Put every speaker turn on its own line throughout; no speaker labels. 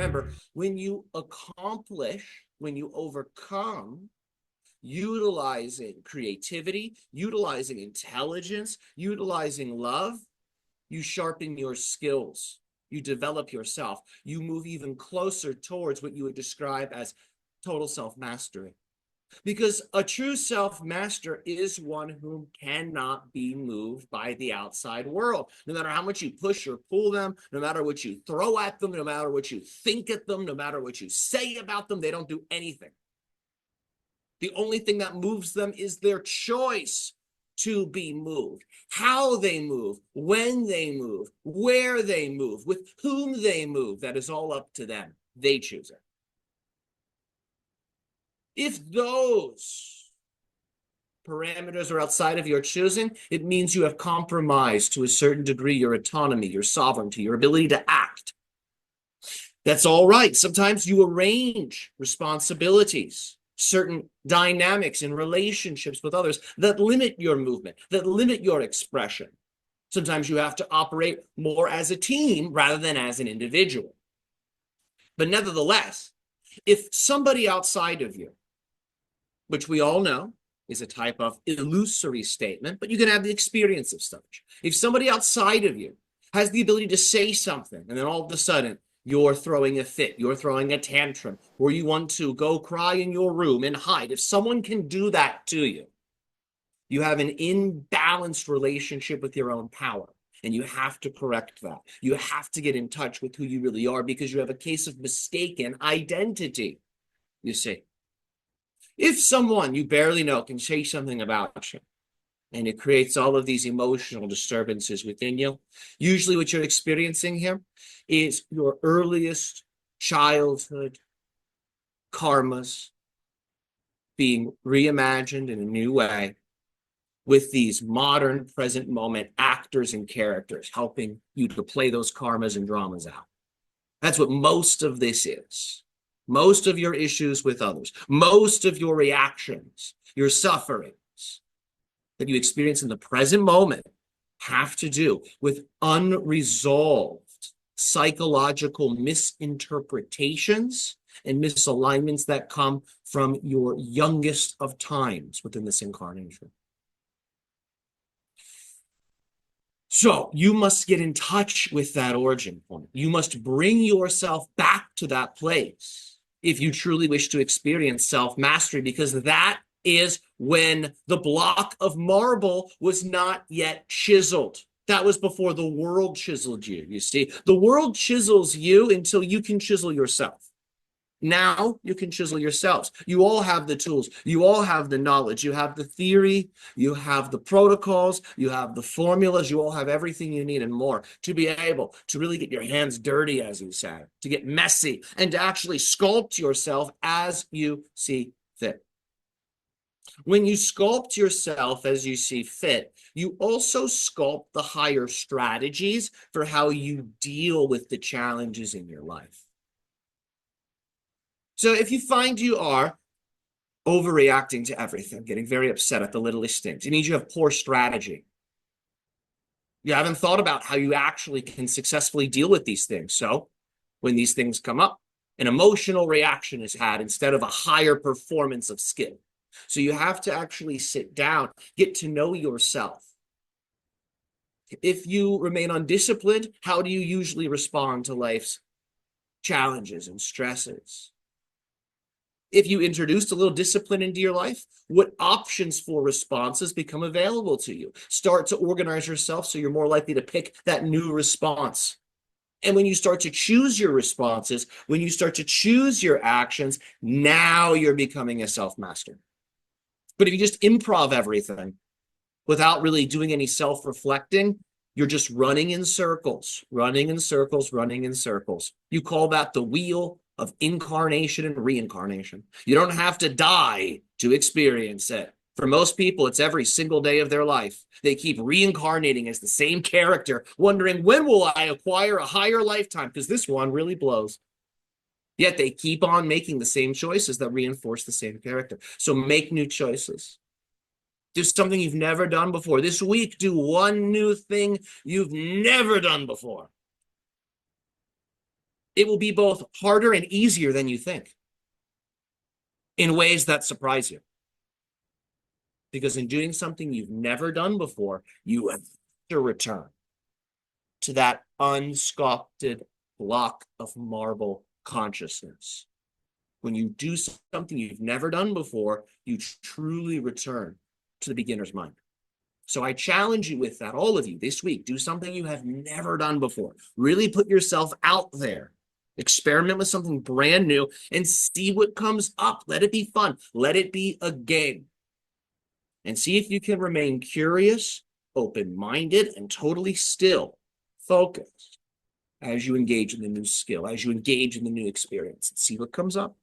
remember, when you accomplish, when you overcome, utilizing creativity, utilizing intelligence, utilizing love, you sharpen your skills, you develop yourself, you move even closer towards what you would describe as total self-mastery. Because a true self-master is one who cannot be moved by the outside world. No matter how much you push or pull them, no matter what you throw at them, no matter what you think at them, no matter what you say about them, they don't do anything. The only thing that moves them is their choice to be moved, how they move, when they move, where they move, with whom they move. That is all up to them. They choose it. If those parameters are outside of your choosing, it means you have compromised to a certain degree your autonomy, your sovereignty, your ability to act. That's all right. Sometimes you arrange responsibilities, certain dynamics in relationships with others that limit your movement, that limit your expression. Sometimes you have to operate more as a team rather than as an individual. But nevertheless, if somebody outside of you, which we all know is a type of illusory statement, but you can have the experience of such. If somebody outside of you has the ability to say something, and then all of a sudden you're throwing a fit, you're throwing a tantrum, or you want to go cry in your room and hide, if someone can do that to you, you have an imbalanced relationship with your own power. And you have to correct that. You have to get in touch with who you really are because you have a case of mistaken identity, you see. If someone you barely know can say something about you, and it creates all of these emotional disturbances within you, usually what you're experiencing here is your earliest childhood karmas being reimagined in a new way with these modern present moment actors and characters helping you to play those karmas and dramas out. That's what most of this is. Most of your issues with others, most of your reactions, your sufferings that you experience in the present moment have to do with unresolved psychological misinterpretations and misalignments that come from your youngest of times within this incarnation. So you must get in touch with that origin point. You must bring yourself back to that place if you truly wish to experience self-mastery, because that is when the block of marble was not yet chiseled. That was before the world chiseled you, you see. The world chisels you until you can chisel yourself. Now you can chisel yourselves. You all have the tools. You all have the knowledge. You have the theory. You have the protocols. You have the formulas. You all have everything you need and more to be able to really get your hands dirty, as you said, to get messy and to actually sculpt yourself as you see fit. When you sculpt yourself as you see fit, you also sculpt the higher strategies for how you deal with the challenges in your life. So if you find you are overreacting to everything, getting very upset at the littlest things, it means you have poor strategy. You haven't thought about how you actually can successfully deal with these things. So when these things come up, an emotional reaction is had instead of a higher performance of skill. So you have to actually sit down, get to know yourself. If you remain undisciplined, how do you usually respond to life's challenges and stresses? If you introduced a little discipline into your life, what options for responses become available to you? Start to organize yourself so you're more likely to pick that new response. And when you start to choose your responses, when you start to choose your actions, now you're becoming a self-master. But if you just improv everything without really doing any self-reflecting, you're just running in circles, running in circles, running in circles. You call that the wheel of incarnation and reincarnation. You don't have to die to experience it. For most people, it's every single day of their life. They keep reincarnating as the same character, wondering, when will I acquire a higher lifetime? Because this one really blows. Yet they keep on making the same choices that reinforce the same character. So make new choices. Do something you've never done before. This week, do one new thing you've never done before. It will be both harder and easier than you think in ways that surprise you. Because in doing something you've never done before, you have to return to that unsculpted block of marble consciousness. When you do something you've never done before, you truly return to the beginner's mind. So I challenge you with that, all of you, this week. Do something you have never done before. Really put yourself out there. Experiment with something brand new and see what comes up. Let it be fun. Let it be a game. And see if you can remain curious, open-minded, and totally still, focused as you engage in the new skill, as you engage in the new experience. And see what comes up.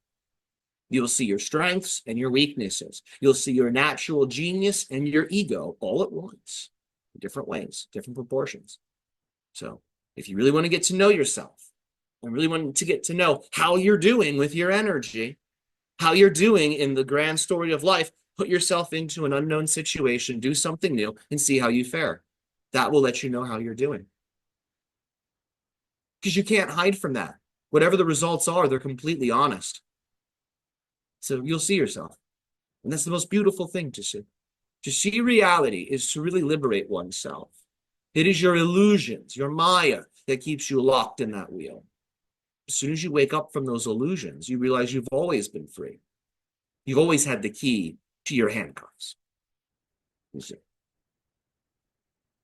You'll see your strengths and your weaknesses. You'll see your natural genius and your ego all at once, in different ways, different proportions. So if you really want to get to know yourself and really want to get to know how you're doing with your energy, how you're doing in the grand story of life, put yourself into an unknown situation, do something new, and see how you fare. That will let you know how you're doing. Because you can't hide from that. Whatever the results are, they're completely honest. So you'll see yourself. And that's the most beautiful thing to see. To see reality is to really liberate oneself. It is your illusions, your Maya, that keeps you locked in that wheel. As soon as you wake up from those illusions, you realize you've always been free. You've always had the key to your handcuffs. You see.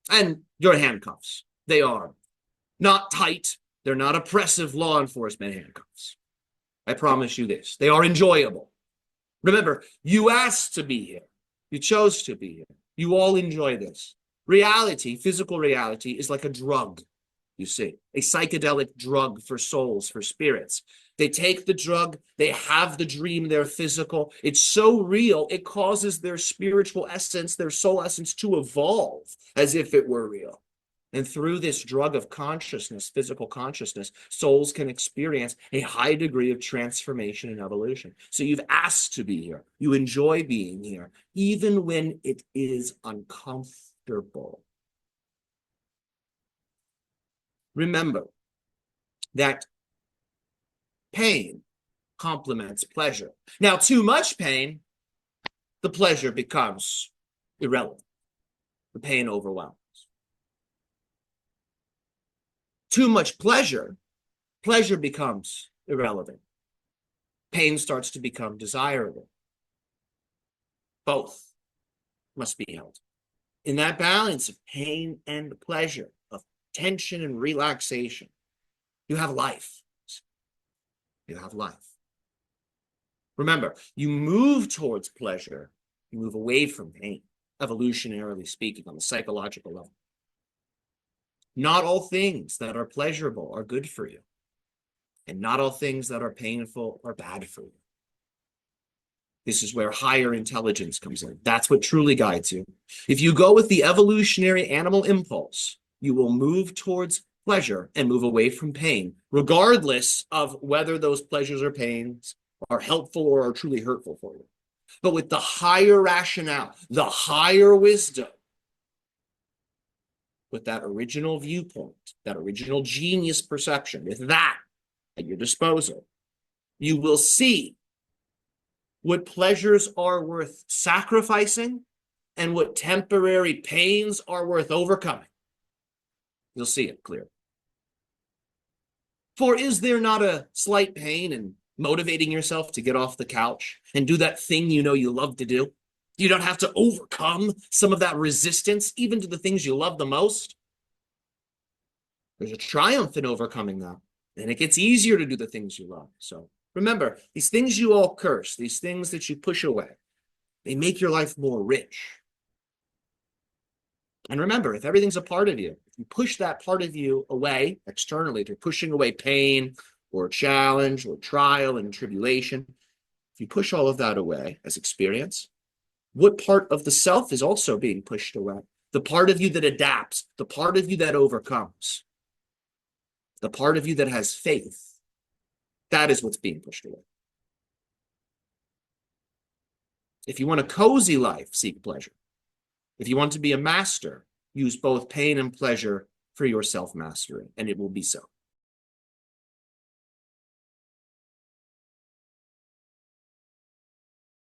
And your handcuffs, they are not tight. They're not oppressive law enforcement handcuffs. I promise you this. They are enjoyable. Remember, you asked to be here. You chose to be here. You all enjoy this. Reality, physical reality, is like a drug, you see, a psychedelic drug for souls, for spirits. They take the drug, they have the dream, they're physical. It's so real, it causes their spiritual essence, their soul essence to evolve as if it were real. And through this drug of consciousness, physical consciousness, souls can experience a high degree of transformation and evolution. So you've asked to be here. You enjoy being here, even when it is uncomfortable. Remember that pain complements pleasure. Now, too much pain, the pleasure becomes irrelevant. The pain overwhelms. Too much pleasure, pleasure becomes irrelevant. Pain starts to become desirable. Both must be held. In that balance of pain and pleasure, of tension and relaxation, you have life. You have life. Remember, you move towards pleasure, you move away from pain, evolutionarily speaking, on the psychological level. Not all things that are pleasurable are good for you. And not all things that are painful are bad for you. This is where higher intelligence comes in. That's what truly guides you. If you go with the evolutionary animal impulse, you will move towards pleasure and move away from pain, regardless of whether those pleasures or pains are helpful or are truly hurtful for you. But with the higher rationale, the higher wisdom, with that original viewpoint, that original genius perception, with that at your disposal, you will see what pleasures are worth sacrificing and what temporary pains are worth overcoming. You'll see it clear. For is there not a slight pain in motivating yourself to get off the couch and do that thing you know you love to do? You don't have to overcome some of that resistance, even to the things you love the most. There's a triumph in overcoming that. And it gets easier to do the things you love. So remember, these things you all curse, these things that you push away, they make your life more rich. And remember, if everything's a part of you, if you push that part of you away externally, if you're pushing away pain or challenge or trial and tribulation, if you push all of that away as experience, what part of the self is also being pushed away? The part of you that adapts, the part of you that overcomes, the part of you that has faith. That is what's being pushed away. If you want a cozy life, seek pleasure. If you want to be a master, use both pain and pleasure for your self-mastery, and it will be so.